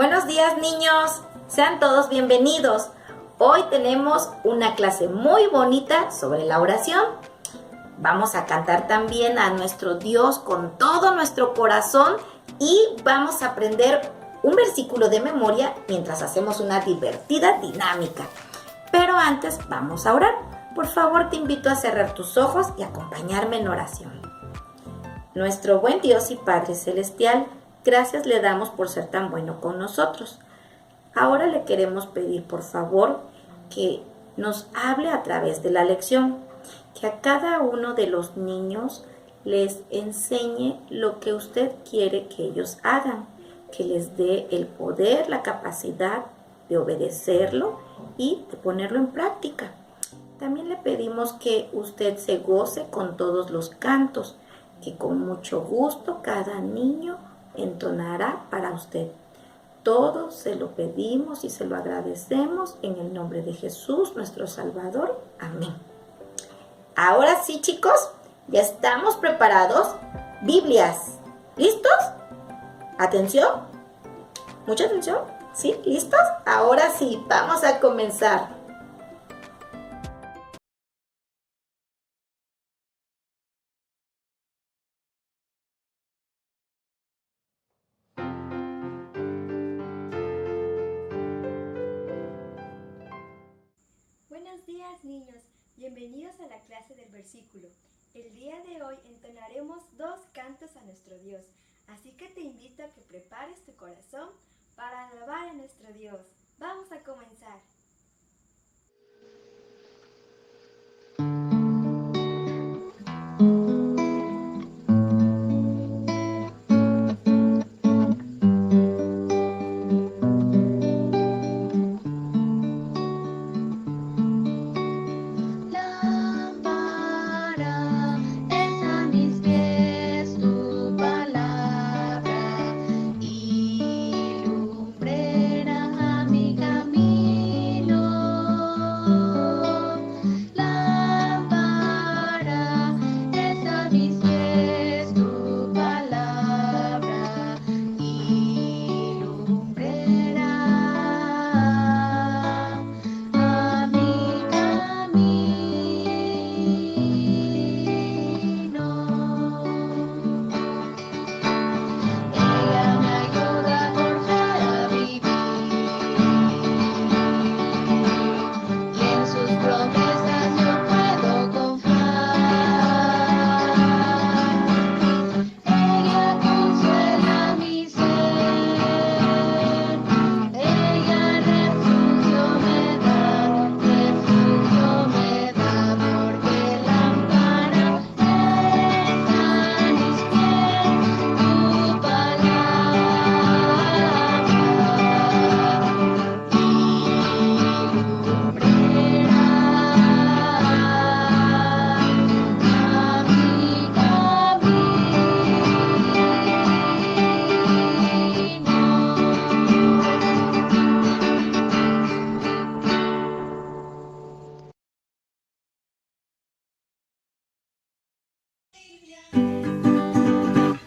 Buenos días, niños, sean todos bienvenidos. Hoy tenemos una clase muy bonita sobre la oración. Vamos a cantar también a nuestro Dios con todo nuestro corazón y vamos a aprender un versículo de memoria mientras hacemos una divertida dinámica. Pero antes vamos a orar. Por favor, te invito a cerrar tus ojos y acompañarme en oración. Nuestro buen Dios y Padre Celestial, gracias le damos por ser tan bueno con nosotros. Ahora le queremos pedir, por favor, que nos hable a través de la lección, que a cada uno de los niños les enseñe lo que usted quiere que ellos hagan, que les dé el poder, la capacidad de obedecerlo y de ponerlo en práctica. También le pedimos que usted se goce con todos los cantos, que con mucho gusto cada niño entonará para usted. Todo se lo pedimos y se lo agradecemos en el nombre de Jesús, nuestro Salvador. Amén. Ahora sí, chicos, ya estamos preparados. Biblias, ¿listos? Atención, mucha atención. ¿Sí? ¿Listos? Ahora sí, vamos a comenzar. Buenos días, niños, bienvenidos a la clase del versículo. El día de hoy entonaremos 2 cantos a nuestro Dios, así que te invito a que prepares tu corazón para alabar a nuestro Dios. Vamos a comenzar.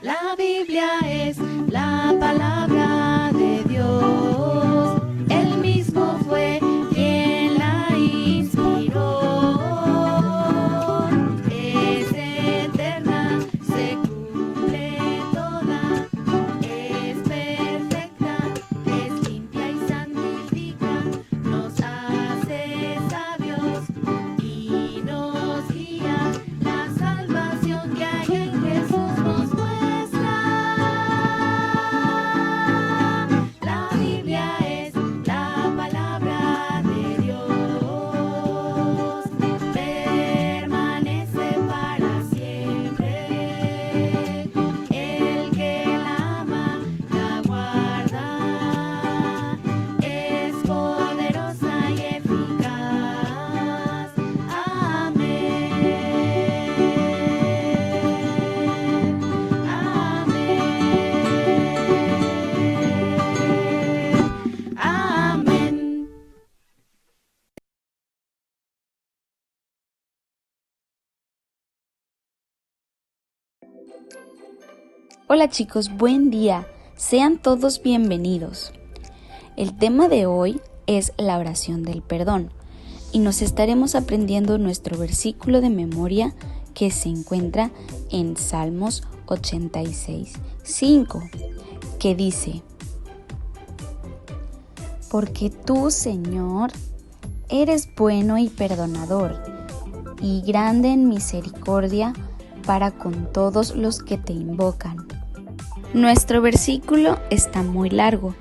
La Biblia es la palabra de Dios. Él mismo fue quien la inspiró. Es eterna, se cumple toda. Es perfecta, es limpia y santifica. Nos hace sabios y nos guía. La salvación que hay en Jesús nos muestra. La Biblia es la palabra de Dios. Permanece para siempre. El que la ama, la guarda. Es poderosa y eficaz. Amén. Amén. Hola chicos, buen día. Sean todos bienvenidos. El tema de hoy es la oración del perdón y nos estaremos aprendiendo nuestro versículo de memoria que se encuentra en Salmos 86:5, que dice: Porque tú, Señor, eres bueno y perdonador, y grande en misericordia para con todos los que te invocan. Nuestro versículo está muy largo,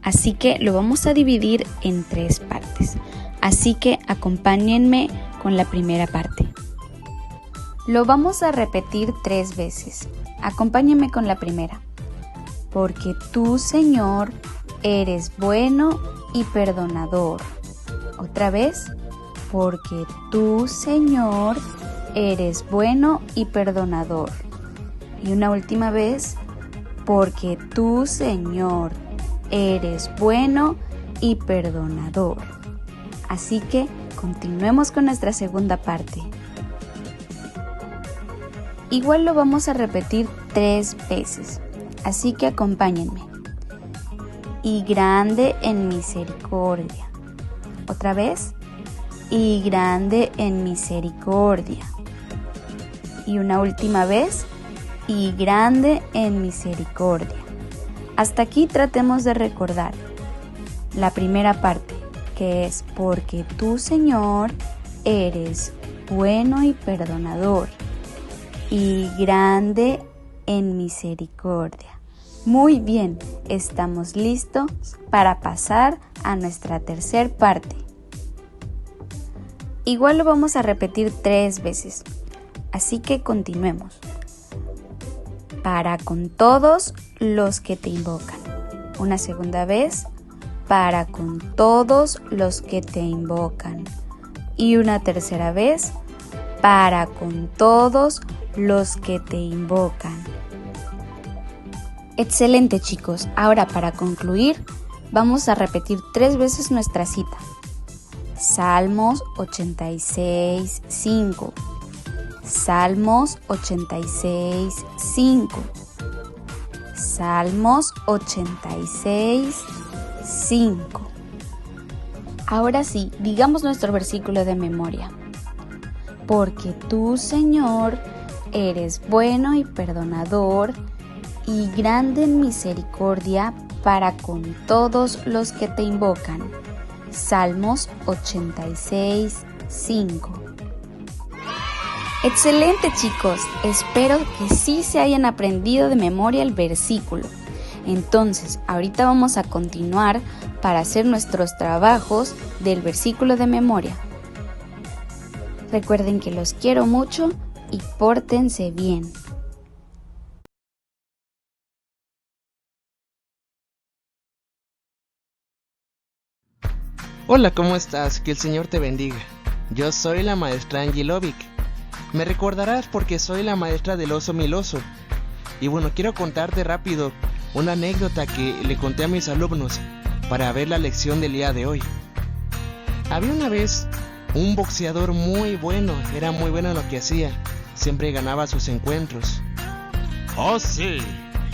así que lo vamos a dividir en 3 partes. Así que acompáñenme con la primera parte. Lo vamos a repetir 3 veces. Acompáñenme con la primera. Porque tú, Señor, eres bueno y perdonador. Otra vez. Porque tú, Señor, eres bueno y perdonador. Y una última vez. Porque tú, Señor, eres bueno y perdonador. Así que continuemos con nuestra segunda parte. Igual lo vamos a repetir 3 veces, así que acompáñenme. Y grande en misericordia. Otra vez. Y grande en misericordia. Y una última vez. Y grande en misericordia. Hasta aquí tratemos de recordar la primera parte, que es porque tú, Señor, eres bueno y perdonador, y grande en misericordia. Muy bien, estamos listos para pasar a nuestra tercera parte. Igual lo vamos a repetir 3 veces, así que continuemos. Para con todos los que te invocan. Una segunda vez. Para con todos los que te invocan. Y una tercera vez. Para con todos los que te invocan. Excelente, chicos. Ahora, para concluir, vamos a repetir 3 veces nuestra cita. Salmos 86:5. Salmos 86:5. Salmos 86:5. Ahora sí, digamos nuestro versículo de memoria. Porque tú, Señor, eres bueno y perdonador, y grande en misericordia para con todos los que te invocan. Salmos 86:5. Excelente, chicos, espero que sí se hayan aprendido de memoria el versículo. Entonces, ahorita vamos a continuar para hacer nuestros trabajos del versículo de memoria. Recuerden que los quiero mucho y pórtense bien. Hola, ¿cómo estás? Que el Señor te bendiga. Yo soy la maestra Angelovic. Me recordarás porque soy la maestra del oso miloso. Y bueno, quiero contarte rápido una anécdota que le conté a mis alumnos para ver la lección del día de hoy. Había una vez un boxeador muy bueno, era muy bueno en lo que hacía, siempre ganaba sus encuentros. Oh sí,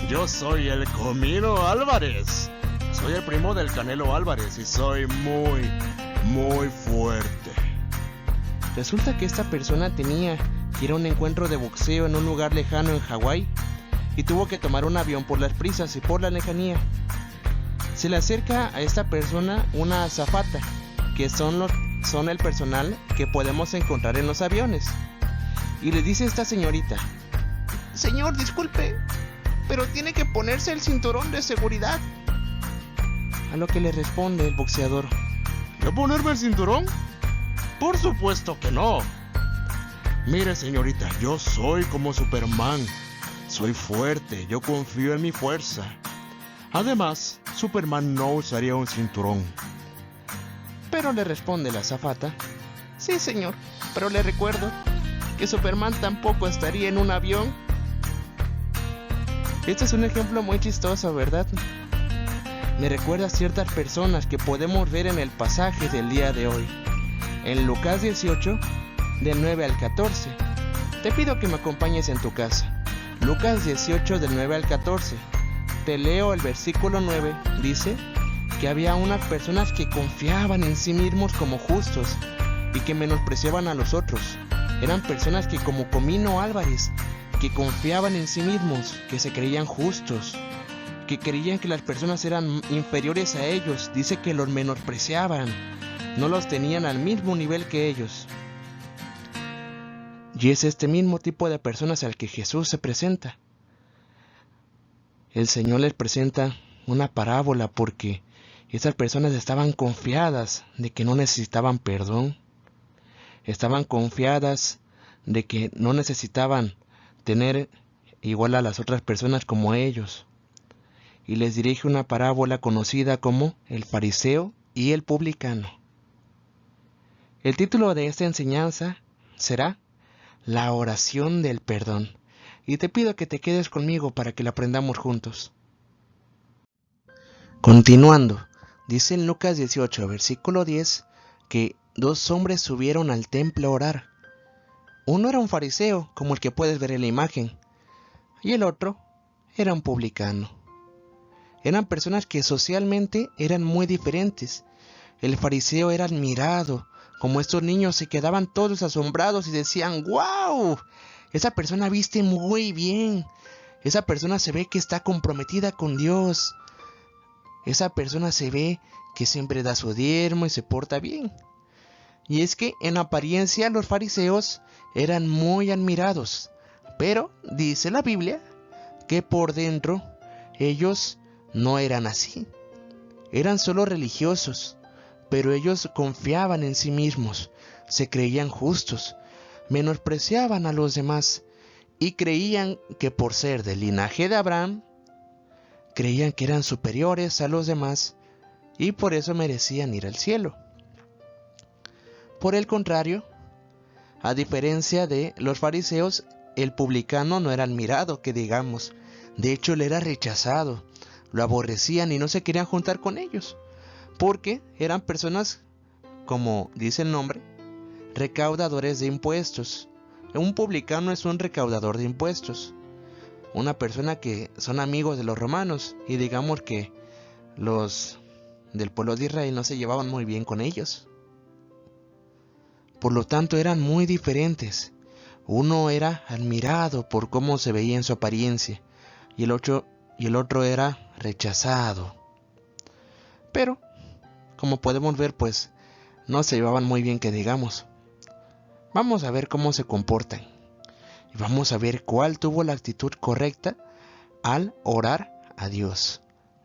yo soy el Comino Álvarez. Soy el primo del Canelo Álvarez y soy muy fuerte. Resulta que esta persona tenía que ir a un encuentro de boxeo en un lugar lejano en Hawái y tuvo que tomar un avión por las prisas y por la lejanía. Se le acerca a esta persona una azafata, que son el personal que podemos encontrar en los aviones, y le dice a esta señorita: Señor, disculpe, pero tiene que ponerse el cinturón de seguridad. A lo que le responde el boxeador: ¿Yo ponerme el cinturón? Por supuesto que no. Mire, señorita, yo soy como Superman. Soy fuerte, yo confío en mi fuerza. Además, Superman no usaría un cinturón. Pero le responde la azafata: Sí, señor, pero le recuerdo que Superman tampoco estaría en un avión. Este es un ejemplo muy chistoso, ¿verdad? Me recuerda a ciertas personas que podemos ver en el pasaje del día de hoy. En Lucas 18, del 9 al 14. Te pido que me acompañes en tu casa. Lucas 18, del 9 al 14. Te leo el versículo 9. Dice que había unas personas que confiaban en sí mismos como justos y que menospreciaban a los otros. Eran personas que, como Comino Álvarez, que confiaban en sí mismos, que se creían justos, que creían que las personas eran inferiores a ellos. Dice que los menospreciaban, no los tenían al mismo nivel que ellos. Y es este mismo tipo de personas al que Jesús se presenta. El Señor les presenta una parábola porque esas personas estaban confiadas de que no necesitaban perdón. Estaban confiadas de que no necesitaban tener igual a las otras personas como ellos. Y les dirige una parábola conocida como el fariseo y el publicano. El título de esta enseñanza será La oración del perdón. Y te pido que te quedes conmigo para que la aprendamos juntos. Continuando, dice en Lucas 18, versículo 10, que 2 hombres subieron al templo a orar. Uno era un fariseo, como el que puedes ver en la imagen, y el otro era un publicano. Eran personas que socialmente eran muy diferentes. El fariseo era admirado, como estos niños se quedaban todos asombrados y decían: ¡Wow! Esa persona viste muy bien. Esa persona se ve que está comprometida con Dios. Esa persona se ve que siempre da su diezmo y se porta bien. Y es que en apariencia los fariseos eran muy admirados, pero dice la Biblia que por dentro ellos no eran así. Eran solo religiosos, pero ellos confiaban en sí mismos, se creían justos, menospreciaban a los demás y creían que por ser del linaje de Abraham, creían que eran superiores a los demás y por eso merecían ir al cielo. Por el contrario, a diferencia de los fariseos, el publicano no era admirado, que digamos. De hecho, él era rechazado, lo aborrecían y no se querían juntar con ellos, porque eran personas, como dice el nombre, recaudadores de impuestos. Un publicano es un recaudador de impuestos, una persona que son amigos de los romanos, y digamos que los del pueblo de Israel no se llevaban muy bien con ellos. Por lo tanto, eran muy diferentes. Uno era admirado por cómo se veía en su apariencia, y el otro era rechazado. Pero, como podemos ver, pues, no se llevaban muy bien, que digamos. Vamos a ver cómo se comportan. Y vamos a ver cuál tuvo la actitud correcta al orar a Dios,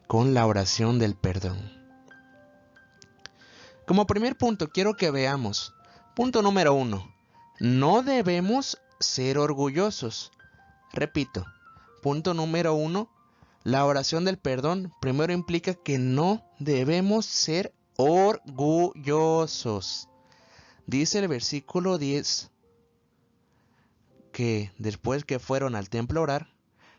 con la oración del perdón. Como primer punto, quiero que veamos. Punto número 1. No debemos ser orgullosos. Repito, punto número 1. La oración del perdón primero implica que no debemos ser orgullosos. Dice el versículo 10 que después que fueron al templo a orar,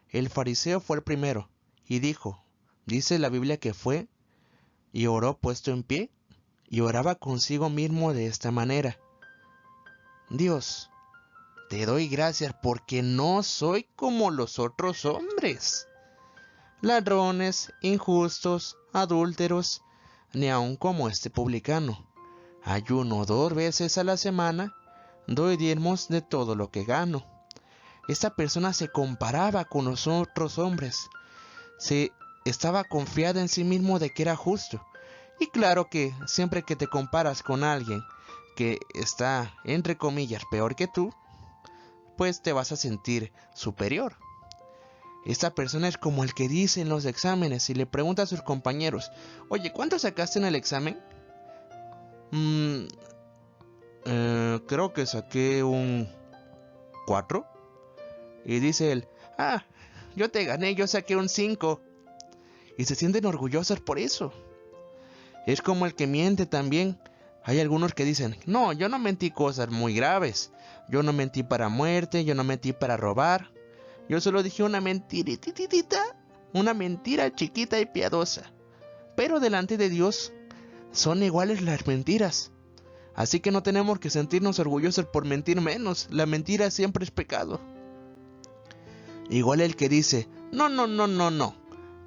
el fariseo fue el primero y dijo, dice la Biblia que fue y oró puesto en pie y oraba consigo mismo de esta manera: Dios, te doy gracias porque no soy como los otros hombres, ladrones, injustos, adúlteros, ni aun como este publicano. Ayuno 2 veces a la semana, doy diezmos de todo lo que gano. Esta persona se comparaba con los otros hombres, estaba confiada en sí mismo de que era justo. Y claro que siempre que te comparas con alguien que está, entre comillas, peor que tú, pues te vas a sentir superior. Esta persona es como el que dice en los exámenes y le pregunta a sus compañeros: oye, ¿cuánto sacaste en el examen? Creo que saqué un 4. Y dice él: yo te gané, yo saqué un 5. Y se sienten orgullosos por eso. Es como el que miente también. Hay algunos que dicen: no, yo no mentí cosas muy graves. Yo no mentí para muerte, yo no mentí para robar. Yo solo dije una mentirititita, una mentira chiquita y piadosa. Pero delante de Dios son iguales las mentiras. Así que no tenemos que sentirnos orgullosos por mentir menos. La mentira siempre es pecado. Igual el que dice: no,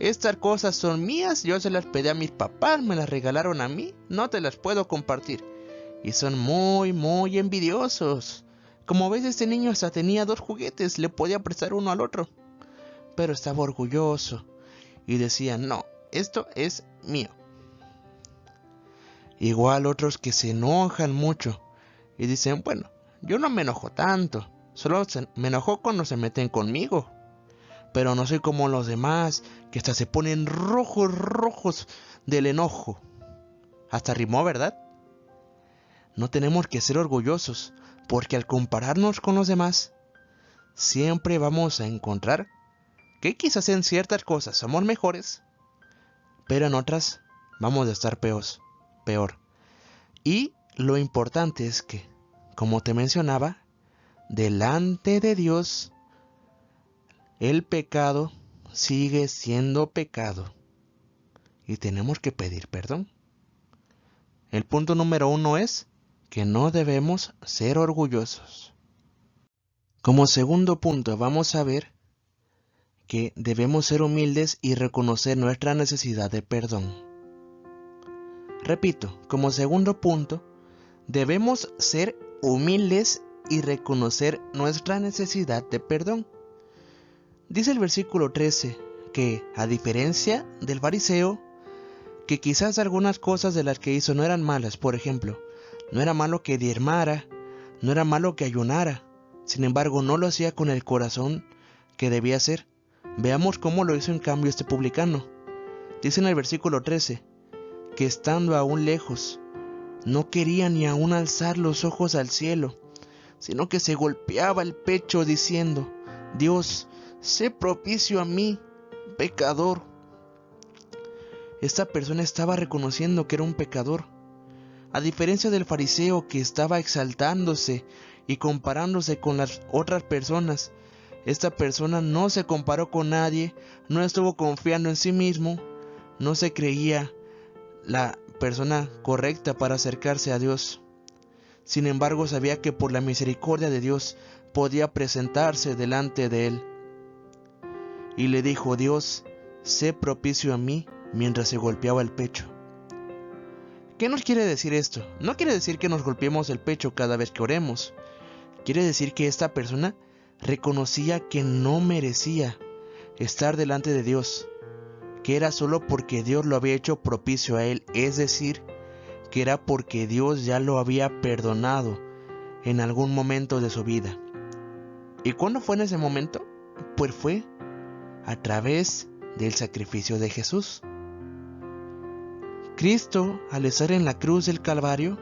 Estas cosas son mías, yo se las pedí a mis papás, me las regalaron a mí, no te las puedo compartir. Y son muy envidiosos. Como ves, este niño hasta tenía 2 juguetes, le podía prestar uno al otro. Pero estaba orgulloso y decía, no, esto es mío. Igual otros que se enojan mucho y dicen, bueno, yo no me enojo tanto, solo me enojo cuando se meten conmigo. Pero no soy como los demás, que hasta se ponen rojos del enojo. Hasta rimó, ¿verdad? No tenemos que ser orgullosos, porque al compararnos con los demás, siempre vamos a encontrar que quizás en ciertas cosas somos mejores, pero en otras vamos a estar peor. Y lo importante es que, como te mencionaba, delante de Dios, el pecado sigue siendo pecado y tenemos que pedir perdón. El punto número 1 es que no debemos ser orgullosos. Como segundo punto, vamos a ver que debemos ser humildes y reconocer nuestra necesidad de perdón. Repito, como segundo punto, debemos ser humildes y reconocer nuestra necesidad de perdón. Dice el versículo 13 que, a diferencia del fariseo, que quizás algunas cosas de las que hizo no eran malas, por ejemplo, no era malo que diezmara, no era malo que ayunara, sin embargo no lo hacía con el corazón que debía hacer. Veamos cómo lo hizo en cambio este publicano. Dice en el versículo 13, que estando aún lejos, no quería ni aún alzar los ojos al cielo, sino que se golpeaba el pecho diciendo, Dios, sé propicio a mí, pecador. Esta persona estaba reconociendo que era un pecador. A diferencia del fariseo que estaba exaltándose y comparándose con las otras personas, esta persona no se comparó con nadie, no estuvo confiando en sí mismo, no se creía la persona correcta para acercarse a Dios. Sin embargo, sabía que por la misericordia de Dios podía presentarse delante de él. Y le dijo, Dios, sé propicio a mí, mientras se golpeaba el pecho. ¿Qué nos quiere decir esto? No quiere decir que nos golpeemos el pecho cada vez que oremos. Quiere decir que esta persona reconocía que no merecía estar delante de Dios, que era solo porque Dios lo había hecho propicio a él, es decir, que era porque Dios ya lo había perdonado en algún momento de su vida. ¿Y cuándo fue en ese momento? Pues fue a través del sacrificio de Jesús. Cristo, al estar en la cruz del Calvario,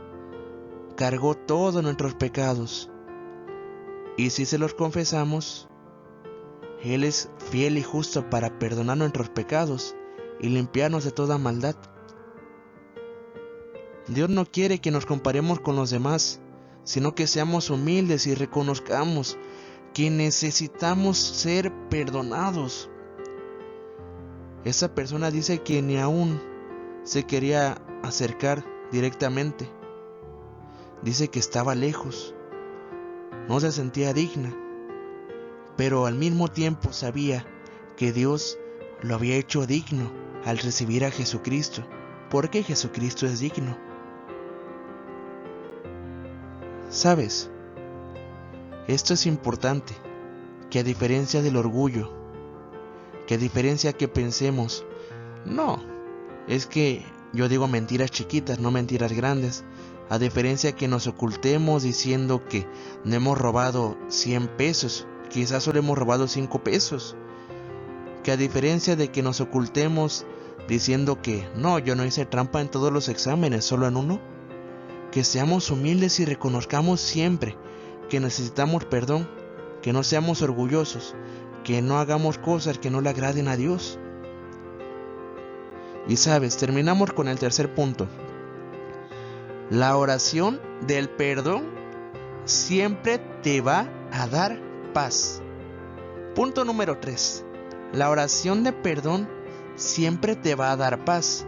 cargó todos nuestros pecados. Y si se los confesamos, Él es fiel y justo para perdonar nuestros pecados y limpiarnos de toda maldad. Dios no quiere que nos comparemos con los demás, sino que seamos humildes y reconozcamos que necesitamos ser perdonados. Esa persona dice que ni aún se quería acercar directamente. Dice que estaba lejos, no se sentía digna, pero al mismo tiempo sabía que Dios lo había hecho digno al recibir a Jesucristo, porque Jesucristo es digno. ¿Sabes? Esto es importante, que a diferencia del orgullo, que a diferencia que pensemos, no, es que yo digo mentiras chiquitas, no mentiras grandes, a diferencia que nos ocultemos diciendo que no hemos robado 100 pesos, quizás solo hemos robado 5 pesos, que a diferencia de que nos ocultemos diciendo que no, yo no hice trampa en todos los exámenes, solo en uno, que seamos humildes y reconozcamos siempre que necesitamos perdón, que no seamos orgullosos, que no hagamos cosas que no le agraden a Dios. Y sabes, terminamos con el tercer punto. La oración del perdón siempre te va a dar paz. Punto número 3. La oración de perdón siempre te va a dar paz.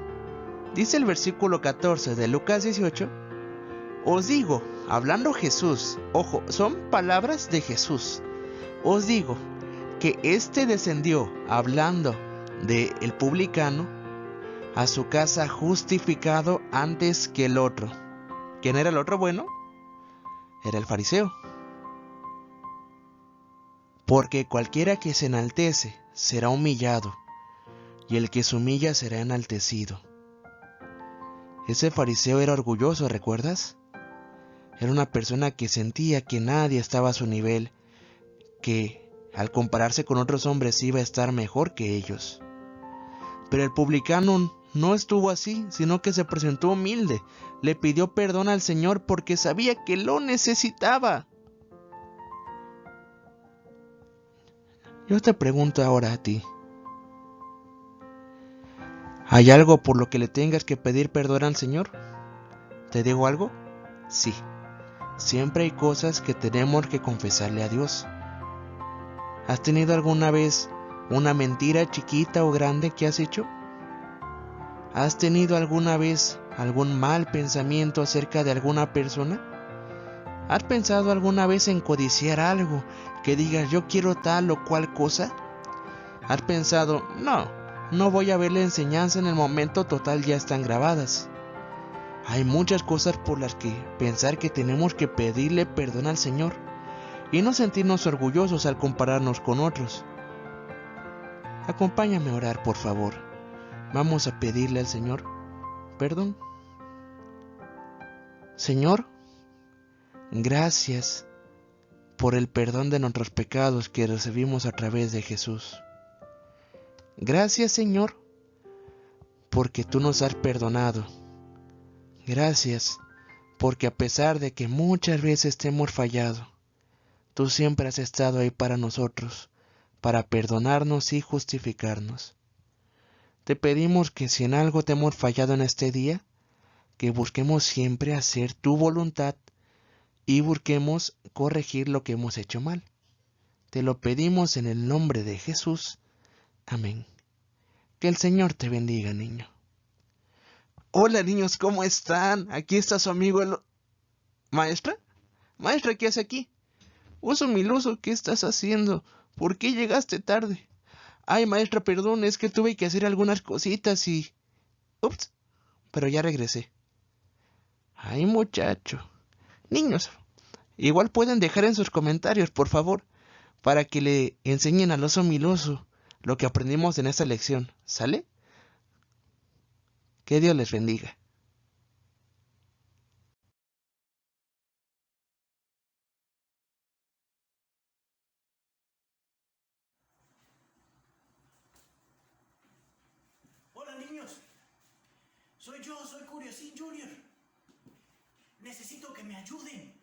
Dice el versículo 14 de Lucas 18. Os digo, hablando Jesús, ojo, son palabras de Jesús. Os digo que éste descendió hablando del publicano a su casa justificado antes que el otro. ¿Quién era el otro bueno? Era el fariseo. Porque cualquiera que se enaltece será humillado, y el que se humilla será enaltecido. Ese fariseo era orgulloso, ¿recuerdas? Era una persona que sentía que nadie estaba a su nivel, que al compararse con otros hombres iba a estar mejor que ellos. Pero el publicano no estuvo así, sino que se presentó humilde, le pidió perdón al Señor porque sabía que lo necesitaba. Yo te pregunto ahora a ti, ¿hay algo por lo que le tengas que pedir perdón al Señor? ¿Te digo algo? Sí, siempre hay cosas que tenemos que confesarle a Dios. ¿Has tenido alguna vez una mentira chiquita o grande que has hecho? ¿Has tenido alguna vez algún mal pensamiento acerca de alguna persona? ¿Has pensado alguna vez en codiciar algo, que digas yo quiero tal o cual cosa? ¿Has pensado, no voy a ver la enseñanza en el momento, total ya están grabadas? Hay muchas cosas por las que pensar que tenemos que pedirle perdón al Señor y no sentirnos orgullosos al compararnos con otros. Acompáñame a orar, por favor. Vamos a pedirle al Señor perdón. Señor, gracias por el perdón de nuestros pecados que recibimos a través de Jesús. Gracias, Señor, porque tú nos has perdonado. Gracias, porque a pesar de que muchas veces te hemos fallado, tú siempre has estado ahí para nosotros, para perdonarnos y justificarnos. Te pedimos que si en algo te hemos fallado en este día, que busquemos siempre hacer tu voluntad y busquemos corregir lo que hemos hecho mal. Te lo pedimos en el nombre de Jesús. Amén. Que el Señor te bendiga, niño. Hola, niños, ¿cómo están? Aquí está su amigo ¿Maestra? Maestra, ¿qué hace aquí? Oso Miloso, ¿qué estás haciendo? ¿Por qué llegaste tarde? Ay, maestra, perdón, es que tuve que hacer algunas cositas y... Ups, pero ya regresé. Ay, muchacho. Niños, igual pueden dejar en sus comentarios, por favor, para que le enseñen al Oso Miloso lo que aprendimos en esta lección, ¿sale? Que Dios les bendiga. Hola niños, soy Curiosín Junior. Necesito que me ayuden.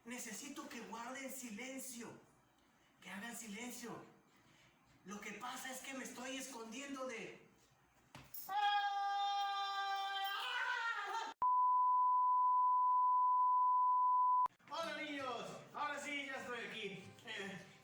Necesito que guarden silencio, que hagan silencio. Lo que pasa es que me estoy escondiendo de... Hola niños, ahora sí ya estoy aquí.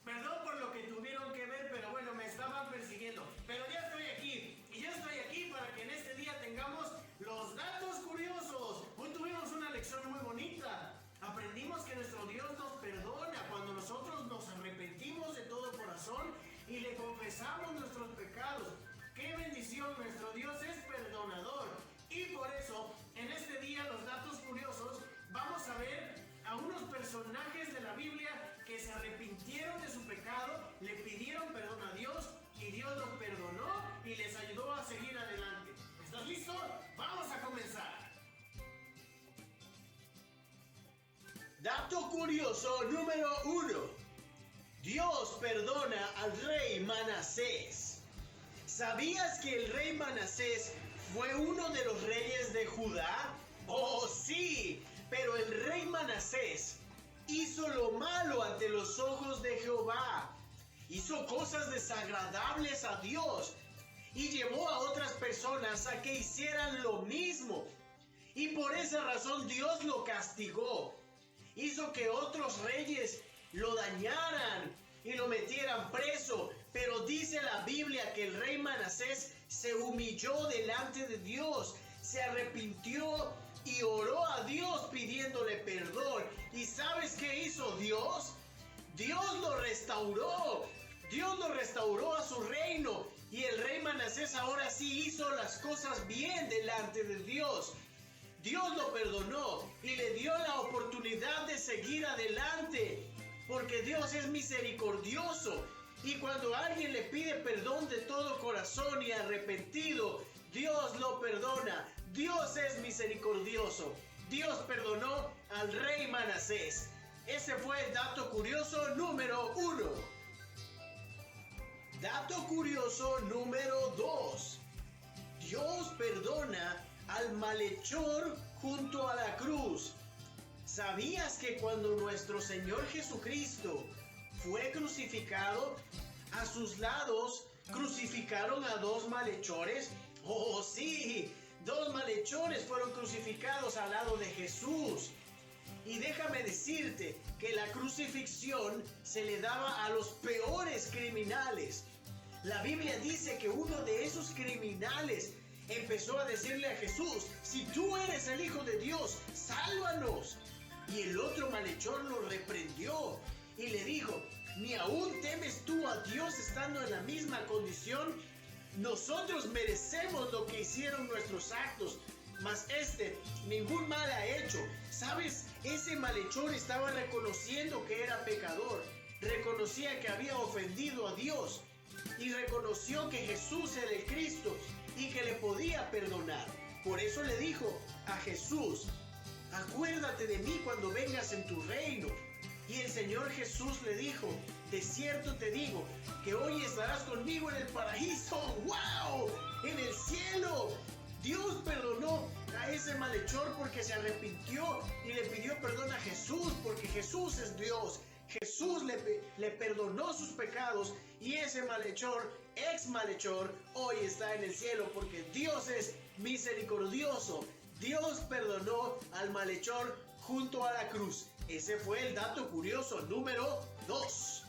Perdón por lo que tuvieron que ver, pero bueno, me estaban persiguiendo. Pero ya estoy aquí, y ya estoy aquí para que en este día tengamos los datos curiosos. Hoy tuvimos una lección muy bonita. Aprendimos que nuestro Dios nos perdona cuando nosotros nos arrepentimos de todo corazón y le confesamos nuestros pecados. ¡Qué bendición! Nuestro Dios es perdonador. Y por eso, en este día, los datos curiosos, vamos a ver a unos personajes de la Biblia que se arrepintieron de su pecado, le pidieron perdón a Dios y Dios los perdonó y les ayudó a seguir adelante. ¿Estás listo? ¡Vamos a comenzar! Dato curioso número 1. Dios perdona al rey Manasés. ¿Sabías que el rey Manasés fue uno de los reyes de Judá? ¡Oh, sí! Pero el rey Manasés hizo lo malo ante los ojos de Jehová. Hizo cosas desagradables a Dios y llevó a otras personas a que hicieran lo mismo. Y por esa razón Dios lo castigó. Hizo que otros reyes lo dañaran y lo metieran preso. Pero dice la Biblia que el rey Manasés se humilló delante de Dios, se arrepintió y oró a Dios pidiéndole perdón. ¿Y sabes qué hizo Dios? Dios lo restauró. Dios lo restauró a su reino y el rey Manasés ahora sí hizo las cosas bien delante de Dios. Dios lo perdonó y le dio la oportunidad de seguir adelante, porque Dios es misericordioso. Y cuando alguien le pide perdón de todo corazón y arrepentido, Dios lo perdona. Dios es misericordioso. Dios perdonó al rey Manasés. Ese fue el dato curioso número 1. Dato curioso número 2. Dios perdona al malhechor junto a la cruz. ¿Sabías que cuando nuestro Señor Jesucristo fue crucificado, a sus lados crucificaron a 2 malhechores? ¡Oh, sí! 2 malhechores fueron crucificados al lado de Jesús. Y déjame decirte que la crucifixión se le daba a los peores criminales. La Biblia dice que uno de esos criminales empezó a decirle a Jesús: si tú eres el Hijo de Dios, sálvanos. Y el otro malhechor lo reprendió y le dijo: ¿ni aún temes tú a Dios estando en la misma condición? Nosotros merecemos lo que hicieron nuestros actos, mas este ningún mal ha hecho. ¿Sabes? Ese malhechor estaba reconociendo que era pecador, reconocía que había ofendido a Dios y reconoció que Jesús era el Cristo y que le podía perdonar. Por eso le dijo a Jesús: acuérdate de mí cuando vengas en tu reino. Y el Señor Jesús le dijo: de cierto te digo que hoy estarás conmigo en el paraíso. ¡Wow! ¡En el cielo! Dios perdonó a ese malhechor porque se arrepintió y le pidió perdón a Jesús, porque Jesús es Dios. Jesús le perdonó sus pecados y ese malhechor, ex malhechor, hoy está en el cielo porque Dios es misericordioso. Dios perdonó al malhechor junto a la cruz. Ese fue el dato curioso número 2.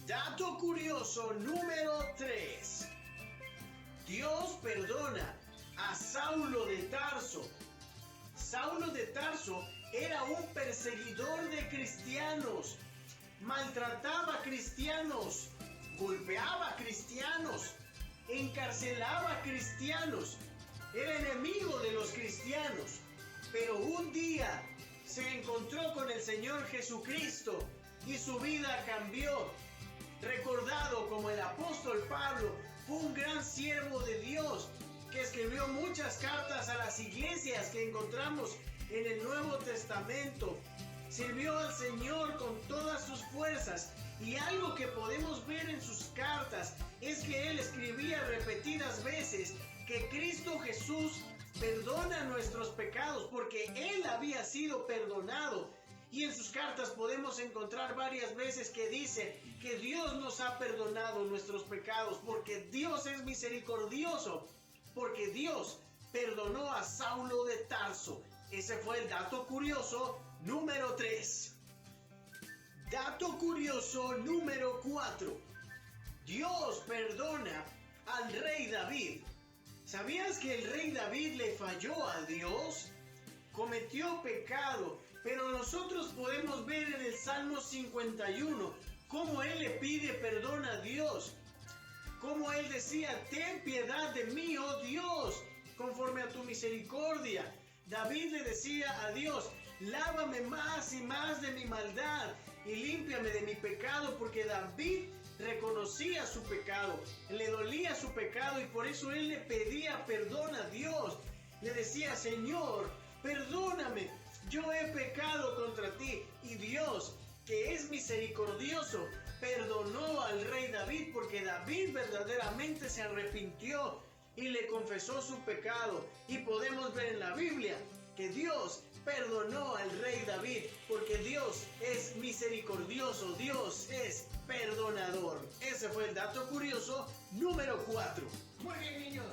Dato curioso número 3. Dios perdona a Saulo de Tarso. Saulo de Tarso era un perseguidor de cristianos. Maltrataba a cristianos, golpeaba a cristianos, encarcelaba a cristianos. Era enemigo de los cristianos. Pero un día se encontró con el Señor Jesucristo y su vida cambió. Recordado como el apóstol Pablo, fue un gran siervo de Dios que escribió muchas cartas a las iglesias que encontramos en el Nuevo Testamento. Sirvió al Señor con todas sus fuerzas y algo que podemos ver en sus cartas es que él escribía repetidas veces que Cristo Jesús perdona nuestros pecados porque él había sido perdonado. Y en sus cartas podemos encontrar varias veces que dice que Dios nos ha perdonado nuestros pecados porque Dios es misericordioso, porque Dios perdonó a Saulo de Tarso. Ese fue el dato curioso número 3. Dato curioso número 4. Dios perdona al rey David. ¿Sabías que el rey David le falló a Dios? Cometió pecado, pero nosotros podemos ver en el Salmo 51 cómo él le pide perdón a Dios. Cómo él decía: ten piedad de mí, oh Dios, conforme a tu misericordia. David le decía a Dios: lávame más y más de mi maldad y límpiame de mi pecado, porque David reconocía su pecado, le dolía su pecado y por eso él le pedía perdón a Dios. Le decía: Señor, perdóname, yo he pecado contra ti. Y Dios, que es misericordioso, perdonó al rey David porque David verdaderamente se arrepintió y le confesó su pecado. Y podemos ver en la Biblia que Dios perdonó al rey David porque Dios es misericordioso, Dios es perdonador. Ese fue el dato curioso número 4. Muy bien, niños.